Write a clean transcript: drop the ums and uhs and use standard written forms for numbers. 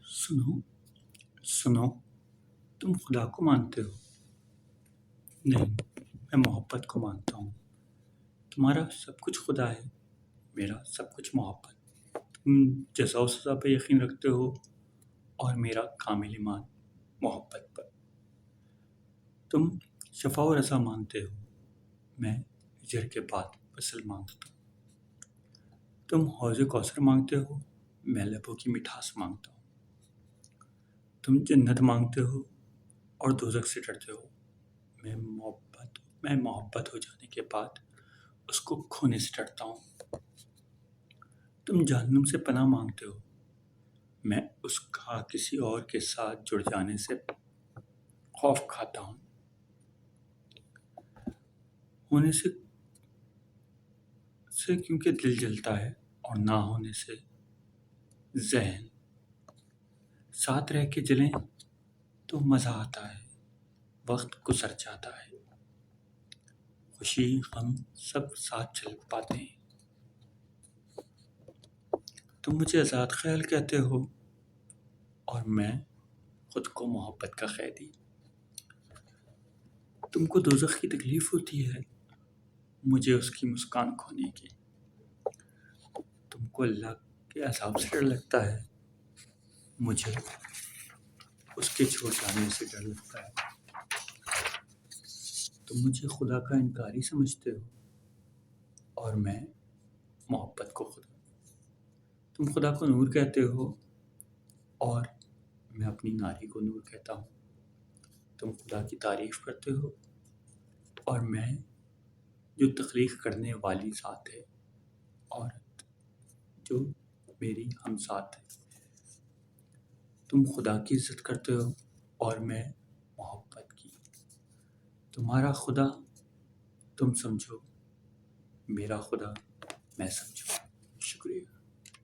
सुनो सुनो, तुम खुदा को मानते हो? नहीं, मैं मोहब्बत को मानता हूँ। तुम्हारा सब कुछ खुदा है, मेरा सब कुछ मोहब्बत। तुम जज़ा व सज़ा पे यकीन रखते हो और मेरा कामिल ईमान मोहब्बत पर। तुम शफ़ा व रज़ा मानते हो, मैं हिजर के बाद वसल मांगता हूँ। तुम हौज़ कौसर मांगते हो, मैं लबों की मिठास मांगता हूँ। तुम जन्नत मांगते हो और दोज़ख से डरते हो, मैं मोहब्बत हो जाने के बाद उसको खोने से डरता हूँ। तुम जहन्नुम से पनाह मांगते हो, मैं उसका किसी और के साथ जुड़ जाने से खौफ खाता हूँ। होने से क्योंकि दिल जलता है और ना होने से ज़हन। साथ रह के जलें तो मज़ा आता है, वक्त गुजर जाता है, खुशी गम सब साथ चल पाते हैं। तुम मुझे आज़ाद ख्याल कहते हो और मैं खुद को मोहब्बत का कैदी। तुमको दोज़ख की तकलीफ़ होती है, मुझे उसकी मुस्कान खोने की। तुमको अल्लाह के अज़ाब से डर लगता है, मुझे उसके छोड़ जाने से डर लगता है। तुम मुझे खुदा का इनकारी समझते हो और मैं मोहब्बत को खुदा। तुम खुदा को नूर कहते हो और मैं अपनी नारी को नूर कहता हूँ। तुम खुदा की तारीफ़ करते हो और मैं जो तख्लीक़ करने वाली ज़ात है, औरत जो मेरी हमज़ात है। तुम खुदा की इज़्ज़त करते हो और मैं मोहब्बत की। तुम्हारा खुदा तुम समझो, मेरा खुदा मैं समझूँ। शुक्रिया।